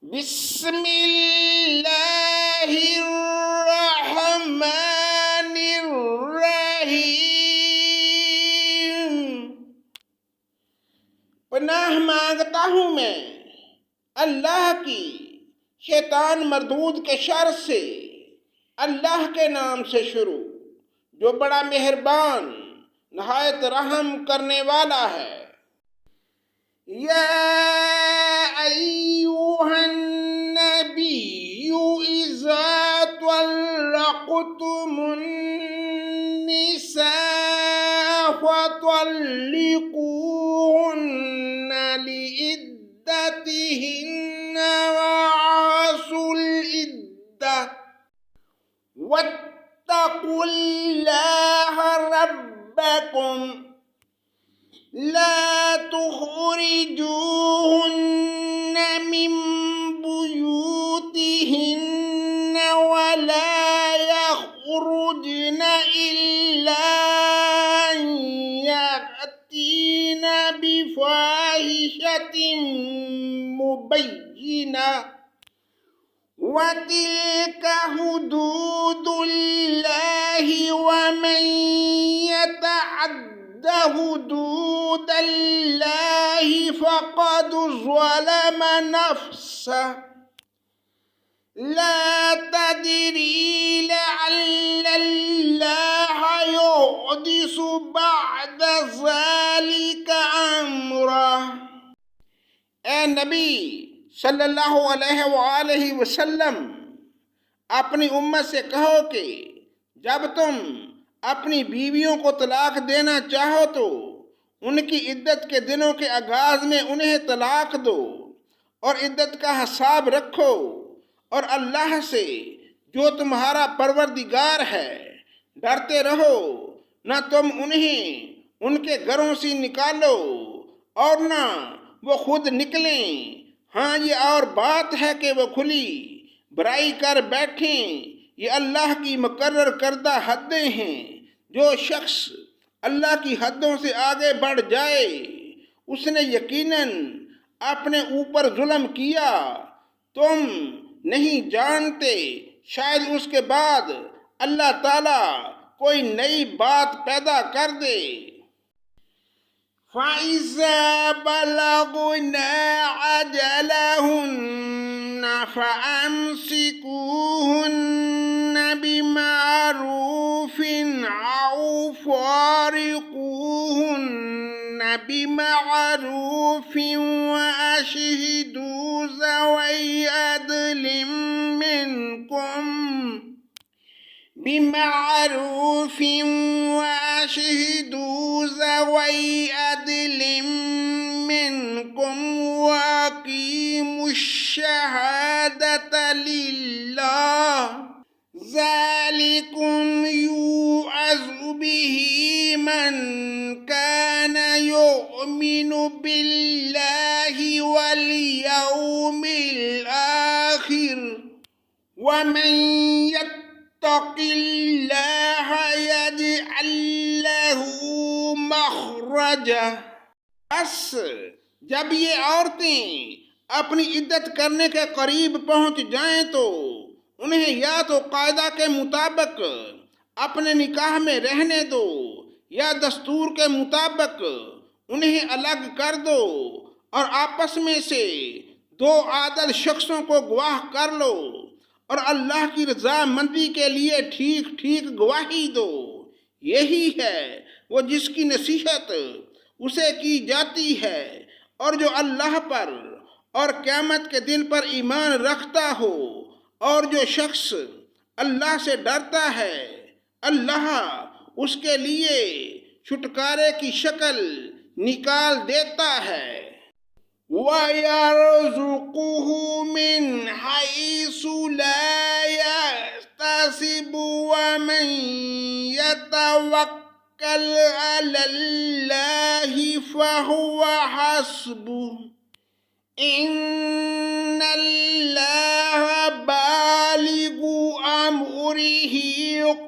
بسم اللہ الرحمن الرحیم۔ پناہ مانگتا ہوں میں اللہ کی شیطان مردود کے شر سے، اللہ کے نام سے شروع جو بڑا مہربان نہایت رحم کرنے والا ہے۔ یا ایوہ النبی اذا طلقتم النساء فطلقوهن لعدتهن وأحصوا العدة واتقوا الله ربكم لا تخرجوهن من بيوتهن ولا يخرجن إلا أن يأتين بفاحشة مبينة وتلك حدود الله ومن يتعد حدود اللہ فقد ظلم نفسه لا تدری لعل اللہ يحدث بعد ذلك امرا۔ اے نبی صلی اللہ علیہ وآلہ وسلم، اپنی امت سے کہو کہ جب تم اپنی بیویوں کو طلاق دینا چاہو تو ان کی عدت کے دنوں کے آغاز میں انہیں طلاق دو اور عدت کا حساب رکھو، اور اللہ سے جو تمہارا پروردگار ہے ڈرتے رہو۔ نہ تم انہیں ان کے گھروں سے نکالو اور نہ وہ خود نکلیں۔ ہاں، یہ اور بات ہے کہ وہ کھلی برائی کر بیٹھیں۔ یہ اللہ کی مقرر کردہ حدیں ہیں۔ جو شخص اللہ کی حدوں سے آگے بڑھ جائے اس نے یقیناً اپنے اوپر ظلم کیا۔ تم نہیں جانتے شاید اس کے بعد اللہ تعالیٰ کوئی نئی بات پیدا کر دے۔ فَإِذَا بَلَغْنَ أَجَلَهُنَّ فَأَمْسِكُوهُنَّ بِمَعْرُوفٍ أَوْ فَارِقُوهُنَّ بِمَعْرُوفٍ وَأَشْهِدُوا ذَوَيْ عَدْلٍ منكم وأقيموا الشهادة لله ذلكم يوعظ به من كان يؤمن بالله واليوم الآخر ومن اتق اللہ یجعل لہ مخرجا۔ بس جب یہ عورتیں اپنی عدت کرنے کے قریب پہنچ جائیں تو انہیں یا تو قاعدہ کے مطابق اپنے نکاح میں رہنے دو یا دستور کے مطابق انہیں الگ کر دو، اور آپس میں سے دو عادل شخصوں کو گواہ کر لو اور اللہ کی رضامندی کے لیے ٹھیک ٹھیک گواہی دو۔ یہی ہے وہ جس کی نصیحت اسے کی جاتی ہے اور جو اللہ پر اور قیامت کے دن پر ایمان رکھتا ہو، اور جو شخص اللہ سے ڈرتا ہے اللہ اس کے لیے چھٹکارے کی شکل نکال دیتا ہے۔ وَيَرْزُقُهُ مِنْ حَيْثُ لَا يَحْتَسِبُ وَمَنْ يَتَوَكَّلْ عَلَى اللَّهِ فَهُوَ حَسْبُهُ إِنَّ اللَّهَ بَالِغُ أَمْرِهِ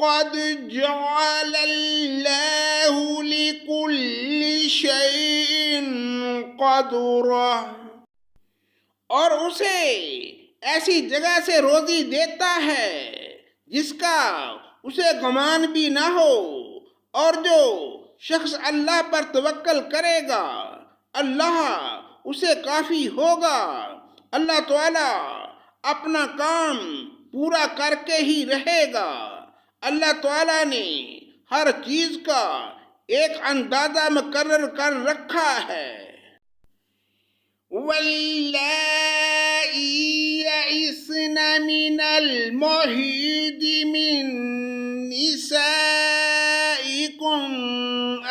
قَدْ جَعَلَ اللَّهُ لِكُلِّ شَيْءٍ قَدْرًا۔ اور اسے ایسی جگہ سے روزی دیتا ہے جس کا اسے گمان بھی نہ ہو، اور جو شخص اللہ پر توکل کرے گا اللہ اسے کافی ہوگا۔ اللہ تعالیٰ اپنا کام پورا کر کے ہی رہے گا۔ اللہ تعالیٰ نے ہر چیز کا ایک اندازہ مقرر کر رکھا ہے۔ وَاللَّائِي يَئِسْنَ مِنَ الْمَحِيضِ مِن نِّسَائِكُمْ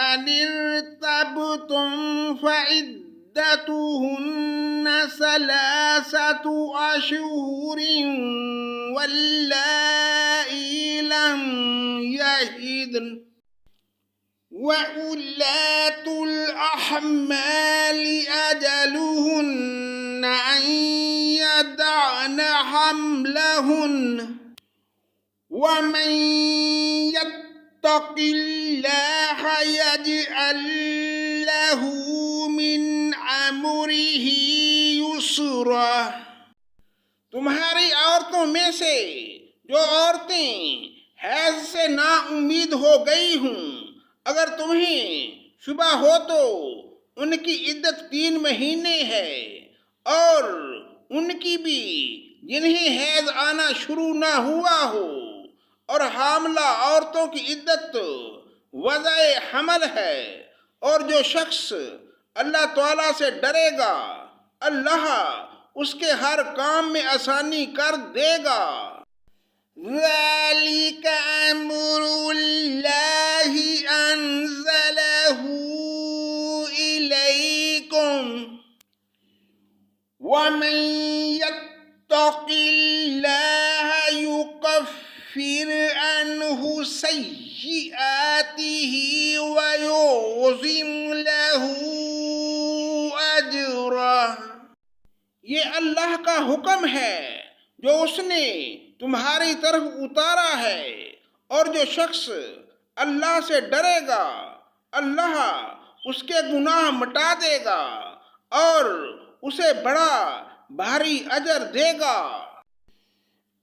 أَنِ ارْتَبْتُمْ فَعِدَّتُهُنَّ ثَلَاثَةُ أَشْهُرٍ وَاللَّائِي لَمْ يَحِضْنَ وَأُولَاتُ الْأَحْمَالِ أَجَلُهُنَّ أَن يَضَعْنَ حَمْلَهُنَّ وَمَن يَتَّقِ اللَّهَ يَجْعَل لَّهُ مِنْ أَمْرِهِ يُسْرًا۔ تمہاری عورتوں میں سے جو عورتیں حیض سے نا امید ہو گئی ہوں، اگر تمہیں شبہ ہو تو ان کی عدت 3 مہینے ہے، اور ان کی بھی جنہیں حیض آنا شروع نہ ہوا ہو، اور حاملہ عورتوں کی عدت وضع حمل ہے۔ اور جو شخص اللہ تعالیٰ سے ڈرے گا اللہ اس کے ہر کام میں آسانی کر دے گا۔ ذَلِكَ أَمْرُ اللَّهِ أَنزَلَهُ إِلَيْكُمْ وَمَن يَتَّقِ اللَّهَ يُكَفِّرْ عَنْهُ سَيِّئَاتِهِ وَيُعْظِمْ لَهُ أَجْرًا۔ یہ اللہ کا حکم ہے جو اس نے تمہاری طرف اتارا ہے، اور جو شخص اللہ سے ڈرے گا اللہ اس کے گناہ مٹا دے گا اور اسے بڑا بھاری اجر دے گا۔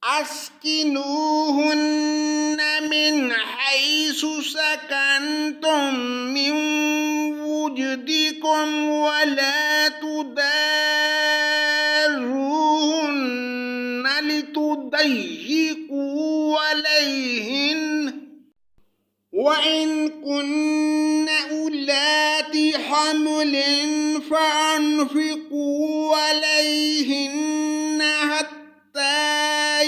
اسکنوہن من حیث سکنتم من وجدکم ولا تضاروہن لتضيقوا علیہن وَإِن كُنَّ أُولَاتِ حَمْلٍ فَأَنفِقُوا عَلَيْهِنَّ حَتَّى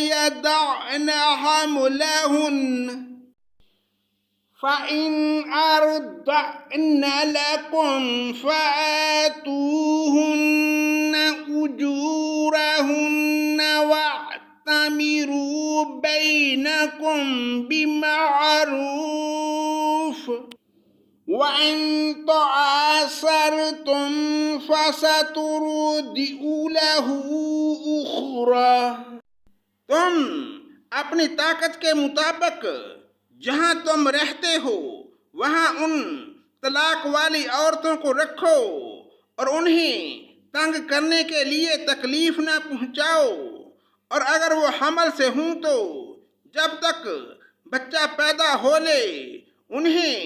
يَضَعْنَ حَمْلَهُنَّ فَإِنْ أَرْضَعْنَ لَكُمْ فَآتُوهُنَّ أُجُورَهُنَّ وَاعْتَمِرُوا بَيْنَكُمْ بِمَعْرُوفٍ وَإِن تَعَاسَرْتُمْ فَسَتُرْضِعُ لَهُ أُخْرَى۔ تم اپنی طاقت کے مطابق جہاں تم رہتے ہو وہاں ان طلاق والی عورتوں کو رکھو اور انہیں تنگ کرنے کے لیے تکلیف نہ پہنچاؤ، اور اگر وہ حمل سے ہوں تو جب تک بچہ پیدا ہو لے انہیں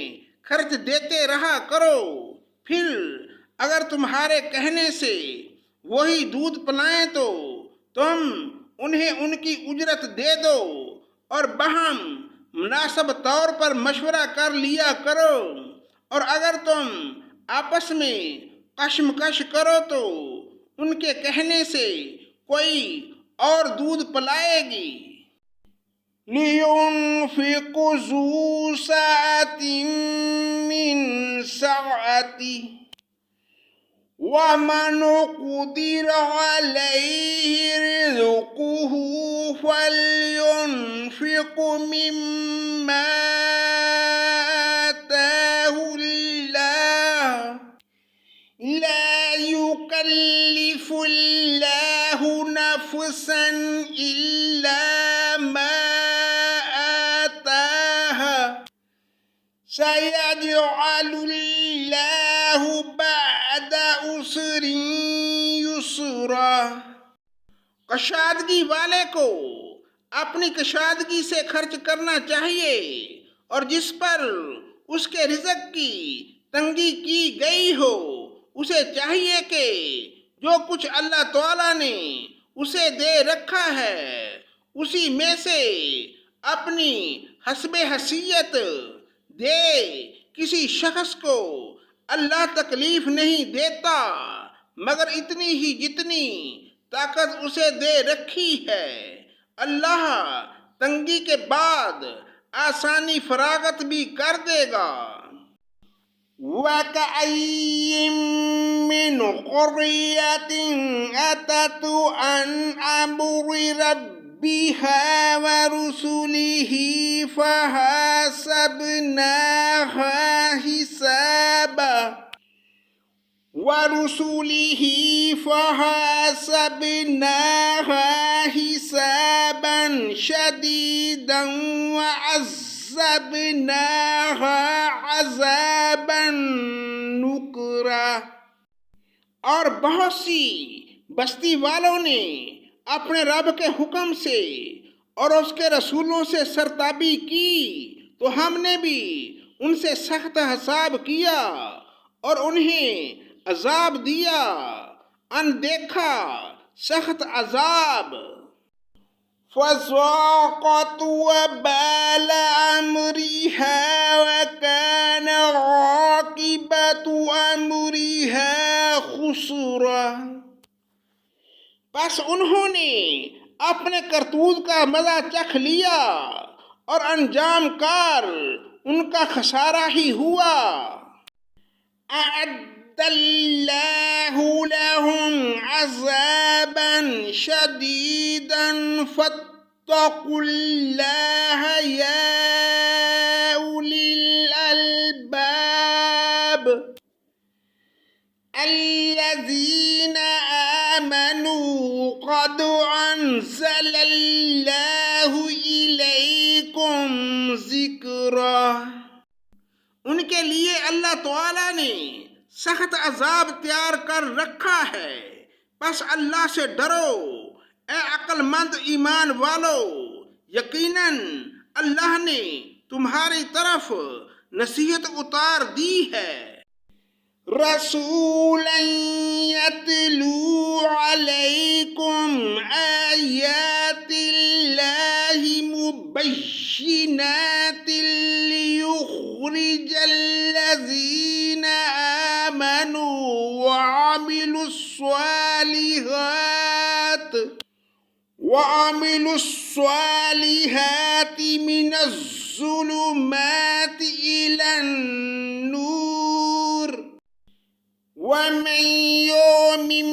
خرچ دیتے رہا کرو، پھر اگر تمہارے کہنے سے وہی دودھ پلائیں تو تم انہیں ان کی اجرت دے دو، اور باہم مناسب طور پر مشورہ کر لیا کرو، اور اگر تم آپس میں کشمکش کرو تو ان کے کہنے سے کوئی اور دودھ پلائے گی۔ لِيُنْفِقْ ذُو سَعَةٍ مِّن سَعَتِهِ وَمَنْ قُدِرَ عَلَيْهِ رِزْقُهُ فَلْيُنْفِقْ مِمَّا آتَاهُ اللَّهُ لَا يُكَلِّفُ اللَّهُ نَفْسًا إِلَّا مَا آتَاهَا سَيَجْعَلُ اللَّهُ بَعْدَ عُسْرٍ يُسْرًا۔ کشادگی والے کو اپنی کشادگی سے خرچ کرنا چاہیے، اور جس پر اس کے رزق کی تنگی کی گئی ہو اسے چاہیے کہ جو کچھ اللہ تعالیٰ نے اسے دے رکھا ہے اسی میں سے اپنی حسب حیثیت دے۔ کسی شخص کو اللہ تکلیف نہیں دیتا مگر اتنی ہی جتنی طاقت اسے دے رکھی ہے۔ اللہ تنگی کے بعد آسانی فراغت بھی کر دے گا۔ وَكَأَيِّن مِّنْ قَرْيَةٍ أَتَتْ عَنْ أَمْرِ رَبِّهَا وَرُسُلِهِ فَحَاسَبْنَاهَا حِسَابًا شَدِيدًا وَعَذَّبْنَاهَا عَذَابًا نُكْرًا۔ اور بہت سی بستی والوں نے اپنے رب کے حکم سے اور اس کے رسولوں سے سرتابی کی تو ہم نے بھی ان سے سخت حساب کیا اور انہیں عذاب دیا، اندیکھا سخت عذاب۔ فَذَاقَتْ وَبَالَ أَمْرِهَا وَكَانَ عَاقِبَةُ أَمْرِهَا خُسْرًا۔ پس انہوں نے اپنے کرتوت کا مزہ چکھ لیا اور انجام کار ان کا خسارہ ہی ہوا۔ أَعَدَّ اللَّهُ لَهُمْ عَذَابًا شَدِيدًا فَاتَّقُوا اللَّهَ يَا أُولِي الْأَلْبَابِ۔ الَّذِينَ آمَنُوا قَدْ أَنزَلَ اللَّهُ إِلَيْكُمْ ذِكْرًا۔ ان کے لیے اللہ تعالیٰ نے سخت عذاب تیار کر رکھا ہے، پس اللہ سے ڈرو اے عقل مند ایمان والو، یقیناً اللہ نے تمہاری طرف نصیحت اتار دی ہے۔ رسولا يتلو عليكم آيات الله مبينات ليخرج الذين آمنوا وعملوا الصالحات من الظلمات إلى النور، ومن يؤمن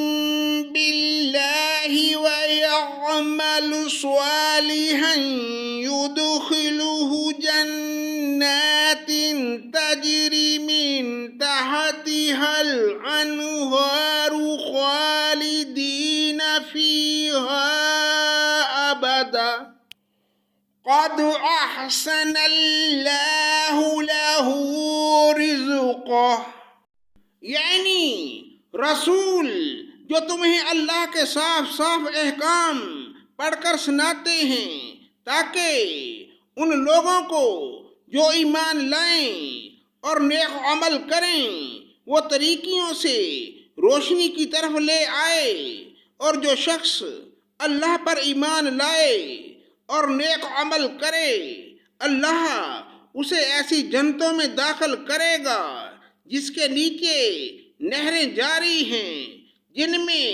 بالله ويعمل صالحا يدخله جنات تجري من تحتها الأنهار خالدين فيها أبدا، قد أحسن الله له رزقه۔ یعنی رسول جو تمہیں اللہ کے صاف صاف احکام پڑھ کر سناتے ہیں تاکہ ان لوگوں کو جو ایمان لائیں اور نیک عمل کریں وہ طریقوں سے روشنی کی طرف لے آئے، اور جو شخص اللہ پر ایمان لائے اور نیک عمل کرے اللہ اسے ایسی جنتوں میں داخل کرے گا جس کے نیچے نہریں جاری ہیں، جن میں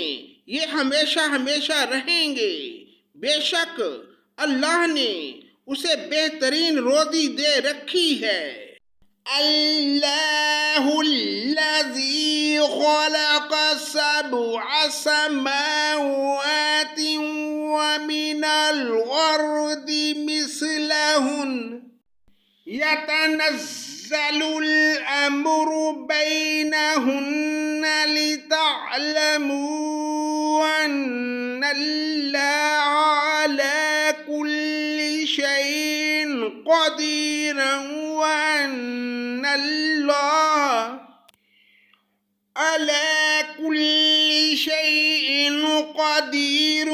یہ ہمیشہ ہمیشہ رہیں گے۔ بے شک اللہ نے اسے بہترین روزی دے رکھی ہے۔ اللہ الذی خلق سبع سماوات ومن الأرض مثلہن يتنزل الأمر بينهن لتعلموا أن الله على كل شيء قدير وأن الله على كل شيء قدير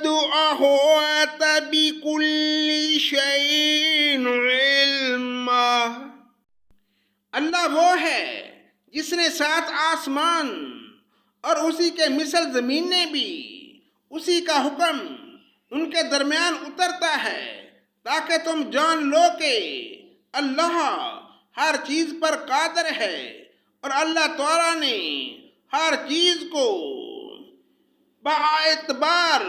قد أحاط بكل شيء علما۔ اللہ وہ ہے جس نے 7 آسمان اور اسی کے مثل زمینیں بھی اسی کا حکم ان کے درمیان اترتا ہے تاکہ تم جان لو کہ اللہ ہر چیز پر قادر ہے اور اللہ تعالیٰ نے ہر چیز کو باعتبار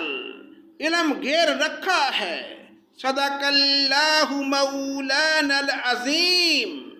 علم گھیر رکھا ہے۔ صدق اللہ مولانا العظیم۔